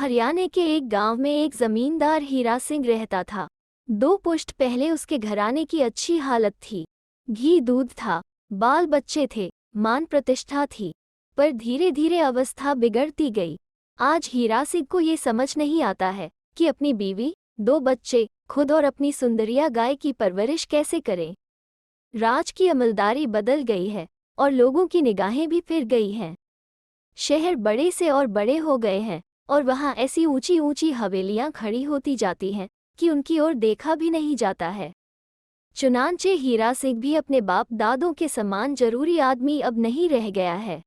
हरियाणा के एक गांव में एक जमींदार हीरा सिंह रहता था। 2 पुश्त पहले उसके घराने की अच्छी हालत थी। घी दूध था, बाल बच्चे थे, मान प्रतिष्ठा थी। पर धीरे धीरे अवस्था बिगड़ती गई। आज हीरा सिंह को ये समझ नहीं आता है कि अपनी बीवी, 2 बच्चे, खुद और अपनी सुंदरिया गाय की परवरिश कैसे करें। राज की अमलदारी बदल गई है और लोगों की निगाहें भी फिर गई हैं। शहर बड़े से और बड़े हो गए हैं और वहाँ ऐसी ऊंची ऊंची हवेलियां खड़ी होती जाती हैं कि उनकी ओर देखा भी नहीं जाता है। चुनांचे हीरा सिंह भी अपने बाप दादों के समान जरूरी आदमी अब नहीं रह गया है।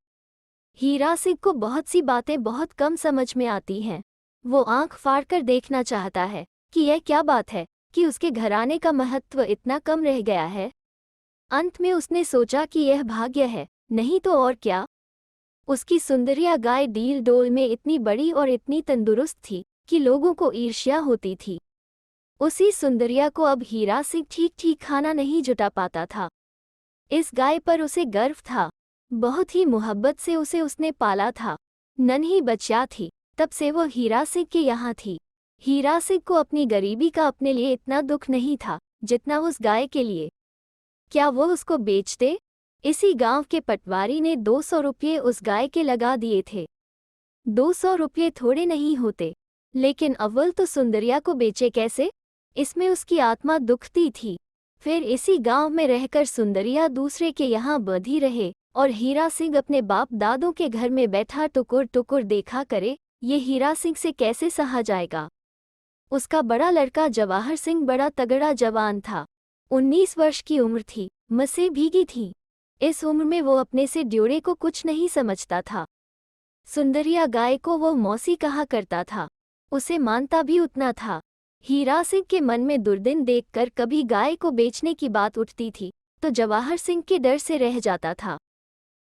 हीरा सिंह को बहुत सी बातें बहुत कम समझ में आती हैं। वो आंख फाड़कर देखना चाहता है कि यह क्या बात है कि उसके घराने का महत्व इतना कम रह गया है। अंत में उसने सोचा कि यह भाग्य है, नहीं तो और क्या। उसकी सुंदरिया गाय डील डोल में इतनी बड़ी और इतनी तंदुरुस्त थी कि लोगों को ईर्ष्या होती थी। उसी सुंदरिया को अब हीरा सिंह ठीक ठीक खाना नहीं जुटा पाता था। इस गाय पर उसे गर्व था। बहुत ही मोहब्बत से उसे उसने पाला था। नन्ही बच्चा थी तब से वो हीरा सिंह के यहाँ थी। हीरा सिंह को अपनी गरीबी का अपने लिए इतना दुख नहीं था जितना उस गाय के लिए। क्या वो उसको बेच दे? इसी गांव के पटवारी ने 200 रुपये उस गाय के लगा दिए थे। 200 रुपये थोड़े नहीं होते, लेकिन अव्वल तो सुंदरिया को बेचे कैसे, इसमें उसकी आत्मा दुखती थी। फिर इसी गांव में रहकर सुंदरिया दूसरे के यहाँ बंधी रहे और हीरा सिंह अपने बाप दादों के घर में बैठा टुकुर टुकुर देखा करे। ये हीरा सिंह से कैसे सहा जाएगा। उसका बड़ा लड़का जवाहर सिंह बड़ा तगड़ा जवान था। 19 वर्ष की उम्र थी, मसें भीगी थीं। इस उम्र में वो अपने से ड्योड़े को कुछ नहीं समझता था। सुंदरिया गाय को वो मौसी कहा करता था, उसे मानता भी उतना था। हीरा सिंह के मन में दुर्दिन देखकर कभी गाय को बेचने की बात उठती थी तो जवाहर सिंह के डर से रह जाता था।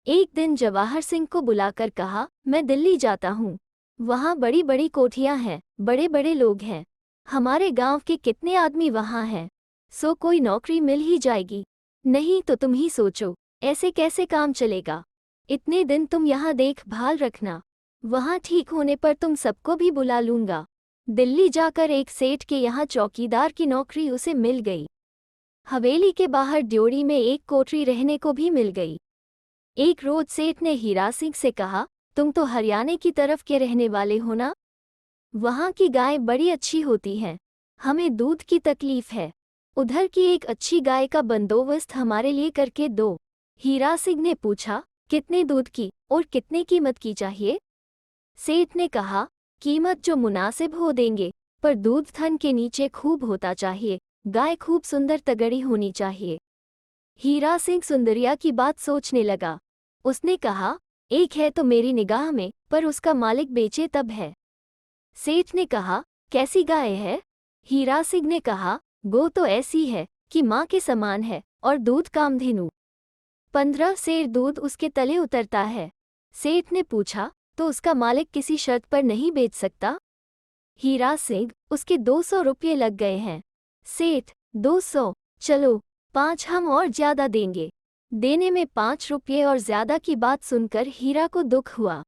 एक दिन जवाहर सिंह को बुलाकर कहा, मैं दिल्ली जाता हूँ। वहाँ बड़ी बड़ी कोठियाँ हैं, बड़े बड़े लोग हैं। हमारे गांव के कितने आदमी वहाँ हैं, सो कोई नौकरी मिल ही जाएगी। नहीं तो तुम ही सोचो, ऐसे कैसे काम चलेगा। इतने दिन तुम यहाँ देखभाल रखना, वहाँ ठीक होने पर तुम सबको भी बुला लूँगा। दिल्ली जाकर एक सेठ के यहाँ चौकीदार की नौकरी उसे मिल गई। हवेली के बाहर ड्योढ़ी में एक कोठरी रहने को भी मिल गई। एक रोज सेठ ने हीरा सिंह से कहा, तुम तो हरियाणा की तरफ के रहने वाले हो ना? वहाँ की गाय बड़ी अच्छी होती हैं, हमें दूध की तकलीफ है। उधर की एक अच्छी गाय का बंदोबस्त हमारे लिए करके दो। हीरा सिंह ने पूछा, कितने दूध की और कितने कीमत की चाहिए? सेठ ने कहा, कीमत जो मुनासिब हो देंगे, पर दूध थन के नीचे खूब होता चाहिए। गाय खूब सुंदर तगड़ी होनी चाहिए। हीरा सिंह सुंदरिया की बात सोचने लगा। उसने कहा, एक है तो मेरी निगाह में, पर उसका मालिक बेचे तब है। सेठ ने कहा, कैसी गाय है? हीरा सिंह ने कहा, गो तो ऐसी है कि माँ के समान है और दूध कामधेनु। 15 सेर दूध उसके तले उतरता है। सेठ ने पूछा, तो उसका मालिक किसी शर्त पर नहीं बेच सकता? हीरा सिंह, उसके 200 रुपये लग गए हैं। सेठ, 200, चलो 5 हम और ज्यादा देंगे। देने में 5 रुपये और ज्यादा की बात सुनकर हीरा को दुख हुआ।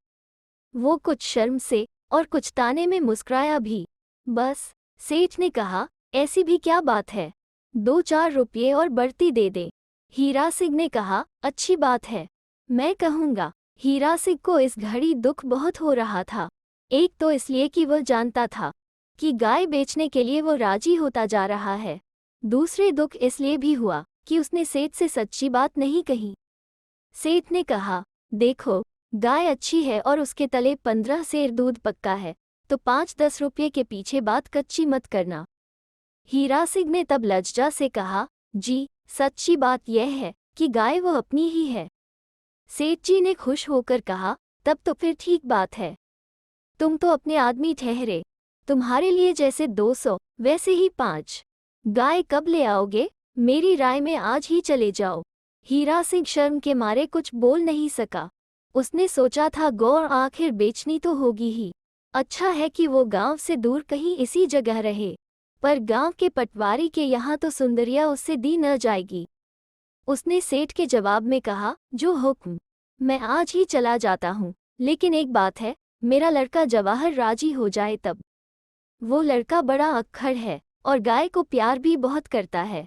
वो कुछ शर्म से और कुछ ताने में मुस्कुराया भी। बस, सेठ ने कहा, ऐसी भी क्या बात है, 2-4 रुपये और बढ़ती दे दे। हीरा सिंह ने कहा, अच्छी बात है, मैं कहूँगा। हीरा सिंह को इस घड़ी दुख बहुत हो रहा था। एक तो इसलिए कि वह जानता था कि गाय बेचने के लिए वो राजी होता जा रहा है। दूसरे दुख इसलिए भी हुआ कि उसने सेठ से सच्ची बात नहीं कही। सेठ ने कहा, देखो, गाय अच्छी है और उसके तले 15 सेर दूध पक्का है, तो 5-10 रुपये के पीछे बात कच्ची मत करना। हीरा सिंह ने तब लज्जा से कहा, जी, सच्ची बात यह है कि गाय वो अपनी ही है। सेठ जी ने खुश होकर कहा, तब तो फिर ठीक बात है। तुम तो अपने आदमी ठहरे, तुम्हारे लिए जैसे 200 वैसे ही 5। गाय कब ले आओगे? मेरी राय में आज ही चले जाओ। हीरा सिंह शर्म के मारे कुछ बोल नहीं सका। उसने सोचा था गौर आखिर बेचनी तो होगी ही। अच्छा है कि वो गांव से दूर कहीं इसी जगह रहे, पर गांव के पटवारी के यहाँ तो सुंदरिया उससे दी न जाएगी। उसने सेठ के जवाब में कहा, जो हुक्म, मैं आज ही चला जाता हूँ, लेकिन एक बात है, मेरा लड़का जवाहर राजी हो जाए तब। वो लड़का बड़ा अक्खड़ है और गाय को प्यार भी बहुत करता है।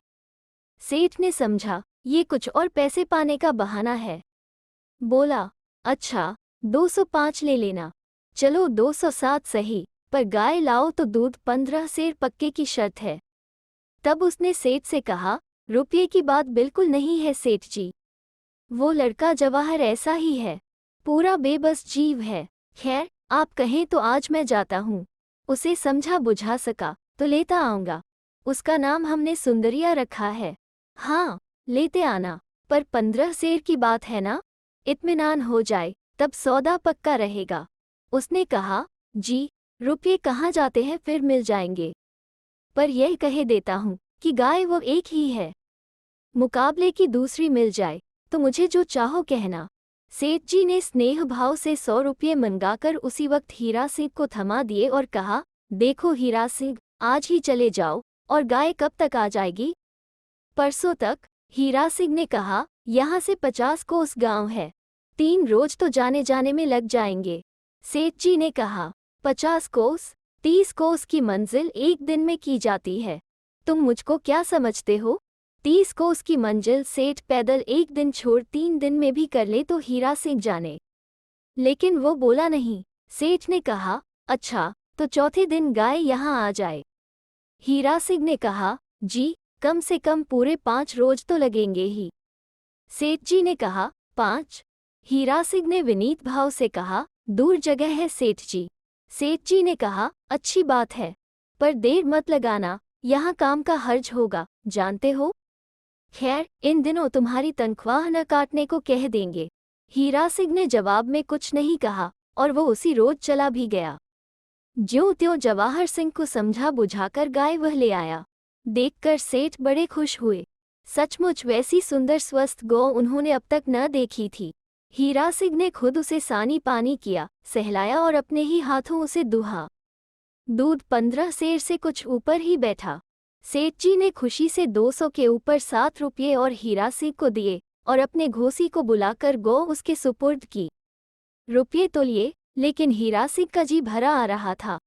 सेठ ने समझा ये कुछ और पैसे पाने का बहाना है। बोला, अच्छा 205 ले लेना। चलो 207 सही, पर गाय लाओ तो दूध 15 सेर पक्के की शर्त है। तब उसने सेठ से कहा, रुपये की बात बिल्कुल नहीं है सेठ जी। वो लड़का जवाहर ऐसा ही है, पूरा बेबस जीव है। खैर, आप कहें तो आज मैं जाता हूँ। उसे समझा बुझा सका तो लेता आऊँगा। उसका नाम हमने सुंदरिया रखा है। हाँ, लेते आना, पर 15 सेर की बात है ना? इत्मीनान हो जाए तब सौदा पक्का रहेगा। उसने कहा, जी, रुपये कहाँ जाते हैं, फिर मिल जाएंगे। पर यह कहे देता हूँ कि गाय वो एक ही है। मुकाबले की दूसरी मिल जाए तो मुझे जो चाहो कहना। सेठ जी ने स्नेह भाव से 100 रुपये मंगाकर उसी वक्त हीरा सिंह को थमा दिए और कहा, देखो हीरा सिंह, आज ही चले जाओ। और गाय कब तक आ जाएगी? परसों तक। हीरा सिंह ने कहा, यहाँ से 50 कोस गांव है, 3 रोज तो जाने जाने में लग जाएंगे। सेठ जी ने कहा, 50 कोस, 30 कोस की मंजिल एक दिन में की जाती है। तुम मुझको क्या समझते हो? 30 कोस की मंजिल सेठ पैदल एक दिन छोड़ 3 दिन में भी कर ले तो हीरा सिंह जाने। लेकिन वो बोला नहीं। सेठ ने कहा, अच्छा, तो चौथे दिन गाय यहाँ आ जाए। हीरा सिंह ने कहा, जी, कम से कम पूरे 5 रोज तो लगेंगे ही। सेठ जी ने कहा, 5? हीरा सिंह ने विनीत भाव से कहा, दूर जगह है सेठ जी। सेठ जी ने कहा, अच्छी बात है, पर देर मत लगाना, यहाँ काम का हर्ज होगा, जानते हो। खैर, इन दिनों तुम्हारी तनख्वाह न काटने को कह देंगे। हीरा सिंह ने जवाब में कुछ नहीं कहा और वो उसी रोज चला भी गया। ज्यों त्यों जवाहर सिंह को समझा बुझाकर गाय वह ले आया। देखकर सेठ बड़े खुश हुए। सचमुच वैसी सुंदर स्वस्थ गौ उन्होंने अब तक न देखी थी। हीरा सिंह ने खुद उसे सानी पानी किया, सहलाया और अपने ही हाथों उसे दुहा। दूध 15 सेर से कुछ ऊपर ही बैठा। सेठ जी ने खुशी से 200 के ऊपर 7 रुपये और हीरा सिंह को दिए और अपने घोसी को बुलाकर गौ उसके सुपुर्द की। रुपये तो लिए, लेकिन हीरा सिंह का जी भरा आ रहा था।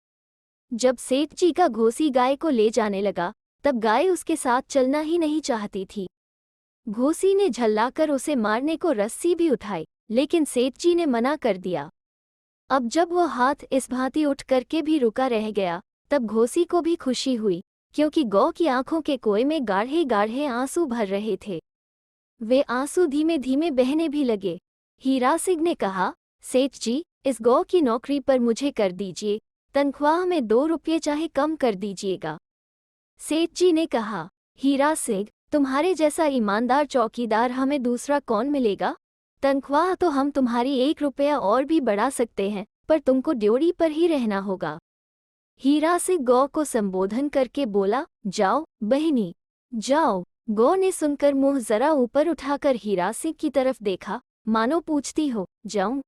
जब सेठ जी का घोसी गाय को ले जाने लगा, तब गाय उसके साथ चलना ही नहीं चाहती थी। घोसी ने झल्लाकर उसे मारने को रस्सी भी उठाई, लेकिन सेठ जी ने मना कर दिया। अब जब वो हाथ इस भांति उठ करके भी रुका रह गया, तब घोसी को भी खुशी हुई, क्योंकि गौ की आंखों के कोए में गाढ़े गाढ़े आंसू भर रहे थे। वे आंसू धीमे धीमे बहने भी लगे। हीरा सिंह ने कहा, सेठ जी, इस गौ की नौकरी पर मुझे कर दीजिए, तनख्वाह में 2 रुपये चाहे कम कर दीजिएगा। सेठ जी ने कहा, हीरा सिंह, तुम्हारे जैसा ईमानदार चौकीदार हमें दूसरा कौन मिलेगा? तनख्वाह तो हम तुम्हारी 1 रुपया और भी बढ़ा सकते हैं, पर तुमको ड्योढ़ी पर ही रहना होगा। हीरा सिंह गौ को संबोधन करके बोला, जाओ बहनी, जाओ। गौ ने सुनकर मुंह जरा ऊपर उठाकर हीरा सिंह की तरफ देखा, मानो पूछती हो, जाऊं?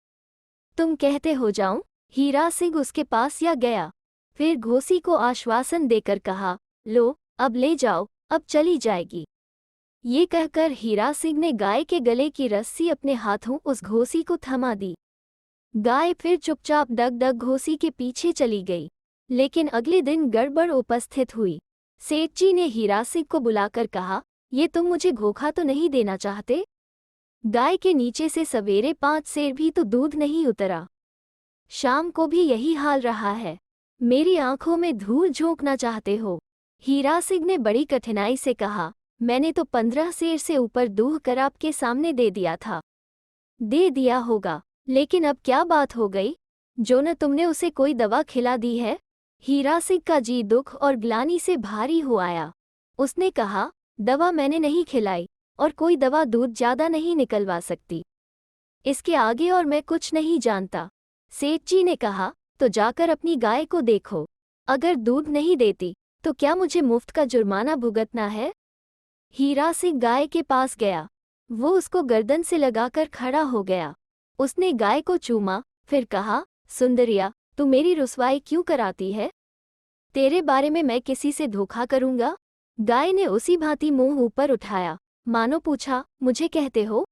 तुम कहते हो जाऊं? हीरा सिंह उसके पास या गया। फिर घोसी को आश्वासन देकर कहा, लो, अब ले जाओ, अब चली जाएगी। ये कहकर हीरा सिंह ने गाय के गले की रस्सी अपने हाथों उस घोसी को थमा दी। गाय फिर चुपचाप डग डग घोसी के पीछे चली गई। लेकिन अगले दिन गड़बड़ उपस्थित हुई। सेठ जी ने हीरा सिंह को बुलाकर कहा, ये तुम मुझे धोखा तो नहीं देना चाहते? गाय के नीचे से सवेरे 5 सेर भी तो दूध नहीं उतरा। शाम को भी यही हाल रहा है। मेरी आंखों में धूल झोंकना चाहते हो? हीरा सिंह ने बड़ी कठिनाई से कहा, मैंने तो 15 सेर से ऊपर दूह कर आपके सामने दे दिया था। दे दिया होगा, लेकिन अब क्या बात हो गई? जो न तुमने उसे कोई दवा खिला दी है? हीरा सिंह का जी दुख और ग्लानि से भारी हो आया। उसने कहा, दवा मैंने नहीं खिलाई, और कोई दवा दूध ज्यादा नहीं निकलवा सकती। इसके आगे और मैं कुछ नहीं जानता। सेठ जी ने कहा, तो जाकर अपनी गाय को देखो। अगर दूध नहीं देती, तो क्या मुझे मुफ्त का जुर्माना भुगतना है? हीरा सिंह गाय के पास गया। वो उसको गर्दन से लगाकर खड़ा हो गया। उसने गाय को चूमा, फिर कहा, सुंदरिया, तू मेरी रुसवाई क्यों कराती है? तेरे बारे में मैं किसी से धोखा करूंगा? गाय ने उसी भांति मुंह ऊपर उठाया, मानो पूछा, मुझे कहते हो?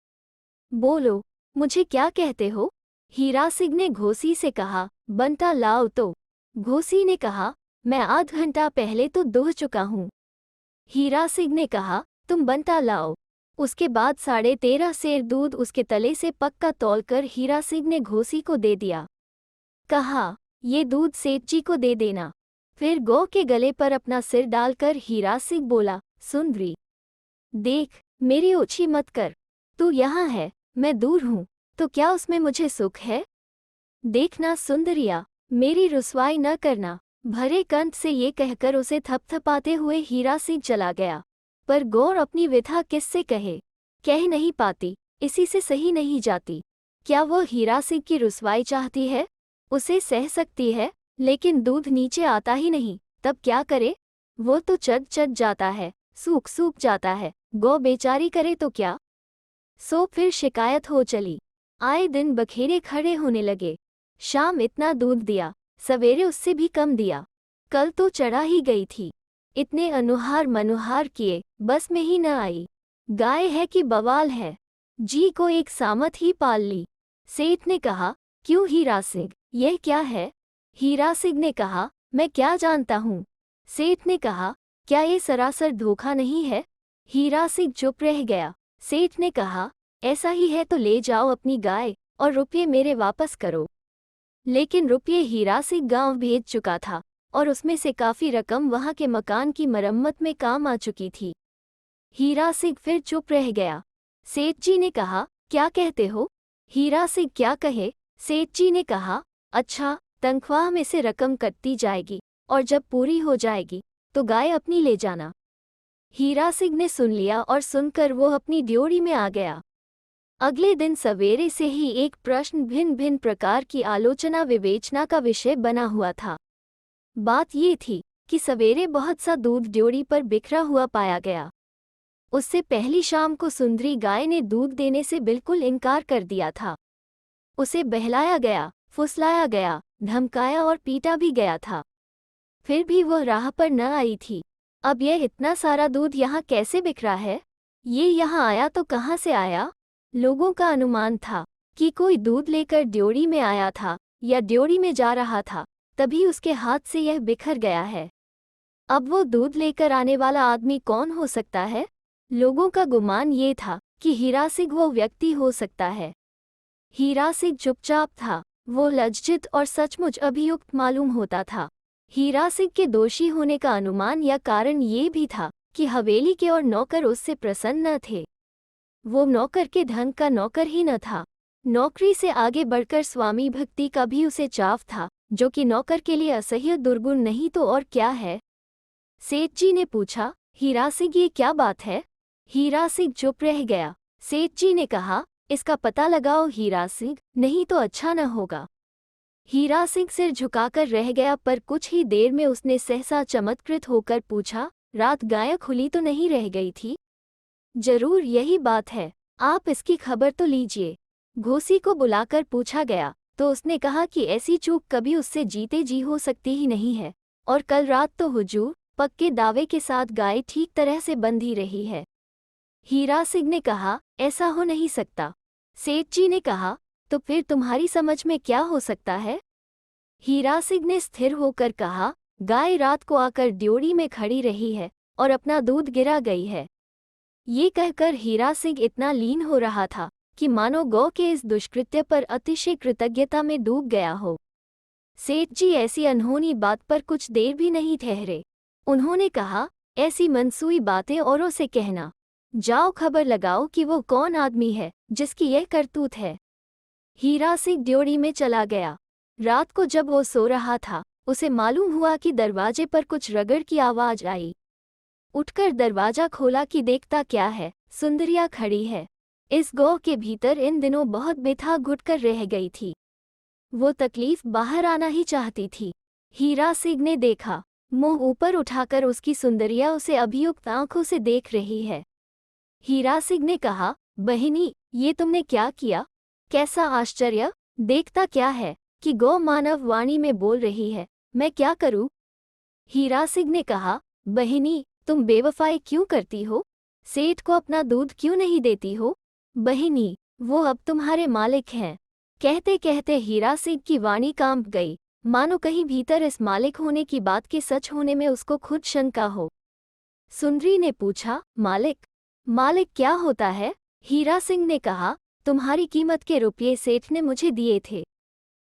बोलो, मुझे क्या कहते हो? हीरा सिंह ने घोसी से कहा, बंटा लाओ तो। घोसी ने कहा, मैं आध घंटा पहले तो दूह चुका हूँ। हीरा सिंह ने कहा, तुम बंटा लाओ। उसके बाद 13.5 सेर दूध उसके तले से पक्का तौलकर हीरा सिंह ने घोसी को दे दिया। कहा, ये दूध सेठ जी को दे देना। फिर गौ के गले पर अपना सिर डालकर हीरा सिंह बोला, सुंदरी देख, मेरी ओछी मत कर। तू यहाँ है, मैं दूर हूँ, तो क्या उसमें मुझे सुख है? देखना सुंदरिया, मेरी रुसवाई न करना। भरे कंठ से ये कहकर उसे थपथपाते हुए हीरा सिंह चला गया। पर गौर अपनी व्यथा किससे कहे, कह नहीं पाती, इसी से सही नहीं जाती। क्या वो हीरा सिंह की रुसवाई चाहती है? उसे सह सकती है, लेकिन दूध नीचे आता ही नहीं, तब क्या करे? वो तो चट जाता है, सूख जाता है, गौ बेचारी करे तो क्या? सो फिर शिकायत हो चली। आए दिन बखेरे खड़े होने लगे। शाम इतना दूध दिया, सवेरे उससे भी कम दिया। कल तो चढ़ा ही गई थी। इतने अनुहार मनुहार किए, बस में ही न आई। गाय है कि बवाल है, जी को एक सामत ही पाल ली। सेठ ने कहा, क्यों हीरा सिंह, यह क्या है? हीरा सिंह ने कहा, मैं क्या जानता हूँ। सेठ ने कहा, क्या ये सरासर धोखा नहीं है? हीरा सिंह चुप रह गया। सेठ ने कहा, ऐसा ही है तो ले जाओ अपनी गाय और रुपये मेरे वापस करो। लेकिन रुपये हीरा सिंह गांव भेज चुका था और उसमें से काफी रकम वहां के मकान की मरम्मत में काम आ चुकी थी। हीरा सिंह फिर चुप रह गया। सेठ जी ने कहा, क्या कहते हो? हीरा सिंह क्या कहे? सेठ जी ने कहा, अच्छा, तनख्वाह में से रकम कटती जाएगी और जब पूरी हो जाएगी तो गाय अपनी ले जाना। हीरा सिंह ने सुन लिया और सुनकर वो अपनी ड्योढ़ी में आ गया। अगले दिन सवेरे से ही एक प्रश्न भिन्न भिन्न प्रकार की आलोचना विवेचना का विषय बना हुआ था। बात ये थी कि सवेरे बहुत सा दूध ड्योढ़ी पर बिखरा हुआ पाया गया। उससे पहली शाम को सुंदरी गाय ने दूध देने से बिल्कुल इनकार कर दिया था। उसे बहलाया गया, फुसलाया गया, धमकाया और पीटा भी गया था। फिर भी वह राह पर न आई थी। अब यह इतना सारा दूध यहाँ कैसे बिखरा है? ये यहाँ आया तो कहाँ से आया? लोगों का अनुमान था कि कोई दूध लेकर ड्योढ़ी में आया था या ड्योढ़ी में जा रहा था, तभी उसके हाथ से यह बिखर गया है। अब वो दूध लेकर आने वाला आदमी कौन हो सकता है? लोगों का गुमान ये था कि हीरा सिंह वो व्यक्ति हो सकता है। हीरा सिंह चुपचाप था, वो लज्जित और सचमुच अभियुक्त मालूम होता था। हीरा सिंह के दोषी होने का अनुमान या कारण ये भी था कि हवेली के और नौकर उससे प्रसन्न न थे। वो नौकर के ढंग का नौकर ही न था। नौकरी से आगे बढ़कर स्वामी भक्ति का भी उसे चाव था, जो कि नौकर के लिए असह्य दुर्गुण नहीं तो और क्या है। सेठ जी ने पूछा, हीरा सिंह ये क्या बात है? हीरा सिंह चुप रह गया। सेठ जी ने कहा, इसका पता लगाओ हीरा सिंह, नहीं तो अच्छा न होगा। हीरा सिंह सिर झुकाकर रह गया, पर कुछ ही देर में उसने सहसा चमत्कृत होकर पूछा, रात गाय खुली तो नहीं रह गई थी? जरूर यही बात है, आप इसकी खबर तो लीजिए। घोसी को बुलाकर पूछा गया तो उसने कहा कि ऐसी चूक कभी उससे जीते जी हो सकती ही नहीं है, और कल रात तो हुजूर पक्के दावे के साथ गाय ठीक तरह से बंधी रही है। हीरा सिंह ने कहा, ऐसा हो नहीं सकता। सेठ जी ने कहा, तो फिर तुम्हारी समझ में क्या हो सकता है? हीरा सिंह ने स्थिर होकर कहा, गाय रात को आकर ड्योढ़ी में खड़ी रही है और अपना दूध गिरा गई है। ये कहकर हीरा सिंह इतना लीन हो रहा था कि मानो गौ के इस दुष्कृत्य पर अतिशय कृतज्ञता में डूब गया हो। सेठ जी ऐसी अनहोनी बात पर कुछ देर भी नहीं ठहरे। उन्होंने कहा, ऐसी मनसूई बातें औरों से कहना, जाओ खबर लगाओ कि वो कौन आदमी है जिसकी यह करतूत है। हीरा सिंह ड्योढ़ी में चला गया। रात को जब वो सो रहा था, उसे मालूम हुआ कि दरवाजे पर कुछ रगड़ की आवाज आई। उठकर दरवाजा खोला कि देखता क्या है, सुंदरिया खड़ी है। इस गौ के भीतर इन दिनों बहुत बेथा घुटकर रह गई थी। वो तकलीफ बाहर आना ही चाहती थी। हीरा सिंह ने देखा, मुंह ऊपर उठाकर उसकी सुंदरिया उसे अभियुक्त आंखों से देख रही है। हीरा सिंह ने कहा, बहिनी, ये तुमने क्या किया? कैसा आश्चर्य! देखता क्या है कि गौ मानव वाणी में बोल रही है, मैं क्या करूं? हीरा सिंह ने कहा, बहिनी, तुम बेवफाई क्यों करती हो? सेठ को अपना दूध क्यों नहीं देती हो? बहिनी, वो अब तुम्हारे मालिक हैं। कहते कहते हीरा सिंह की वाणी कांप गई, मानो कहीं भीतर इस मालिक होने की बात के सच होने में उसको खुद शंका हो। सुंदरी ने पूछा, मालिक? मालिक क्या होता है? हीरा सिंह ने कहा, तुम्हारी कीमत के रुपये सेठ ने मुझे दिए थे,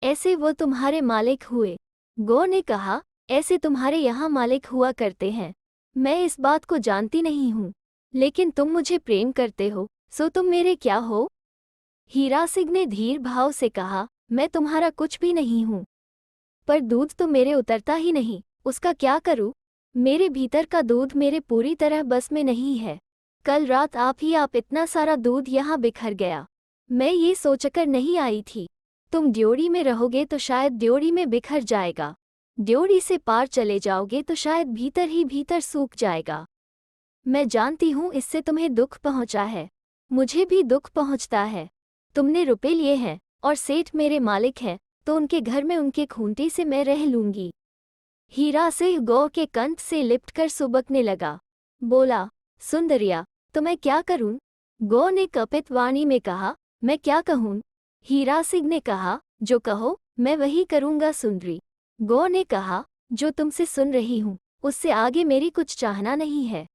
ऐसे वो तुम्हारे मालिक हुए। गौ ने कहा, ऐसे तुम्हारे यहाँ मालिक हुआ करते हैं। मैं इस बात को जानती नहीं हूँ, लेकिन तुम मुझे प्रेम करते हो, सो तुम मेरे क्या हो? हीरा सिंह ने धीर भाव से कहा, मैं तुम्हारा कुछ भी नहीं हूँ। पर दूध तो मेरे उतरता ही नहीं, उसका क्या करूँ? मेरे भीतर का दूध मेरे पूरी तरह बस में नहीं है। कल रात आप इतना सारा दूध यहाँ बिखर गया। मैं ये सोचकर नहीं आई थी। तुम ड्योढ़ी में रहोगे तो शायद ड्योढ़ी में बिखर जाएगा, ड्योढ़ी से पार चले जाओगे तो शायद भीतर ही भीतर सूख जाएगा। मैं जानती हूँ इससे तुम्हें दुख पहुँचा है, मुझे भी दुख पहुँचता है। तुमने रुपए लिए हैं और सेठ मेरे मालिक हैं, तो उनके घर में उनके खूंटी से मैं रह लूंगी। हीरा सिंह गौ के कंठ से लिपटकर सुबकने लगा। बोला, सुंदरिया, तो मैं क्या करूं? गौ ने कपित वाणी में कहा, मैं क्या कहूं? हीरा सिंह ने कहा, जो कहो मैं वही करूंगा सुंदरी। गौ ने कहा, जो तुमसे सुन रही हूं उससे आगे मेरी कुछ चाहना नहीं है।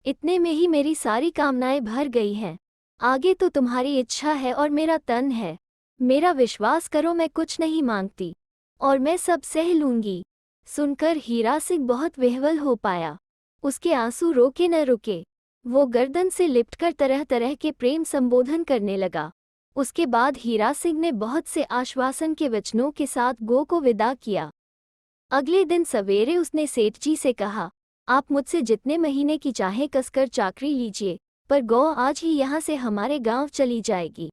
इतने में ही मेरी सारी कामनाएं भर गई हैं। आगे तो तुम्हारी इच्छा है और मेरा तन है। मेरा विश्वास करो, मैं कुछ नहीं मांगती और मैं सब सह लूंगी। सुनकर हीरा सिंह बहुत विह्वल हो पाया। उसके आंसू रोके न रुके। वो गर्दन से लिपटकर तरह तरह के प्रेम संबोधन करने लगा। उसके बाद हीरा सिंह ने बहुत से आश्वासन के वचनों के साथ गो को विदा किया। अगले दिन सवेरे उसने सेठ जी से कहा, आप मुझसे जितने महीने की चाहे कसकर चाकरी लीजिए, पर गौ आज ही यहाँ से हमारे गांव चली जाएगी।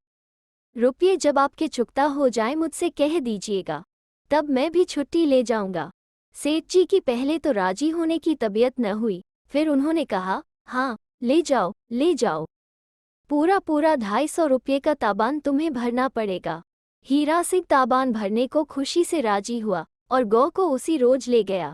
रुपये जब आपके चुकता हो जाए मुझसे कह दीजिएगा, तब मैं भी छुट्टी ले जाऊंगा। सेठ जी की पहले तो राजी होने की तबीयत न हुई, फिर उन्होंने कहा, हाँ ले जाओ ले जाओ। पूरा 250 रुपये का ताबान तुम्हें भरना पड़ेगा। हीरा सिंह ताबान भरने को खुशी से राजी हुआ और गौ को उसी रोज ले गया।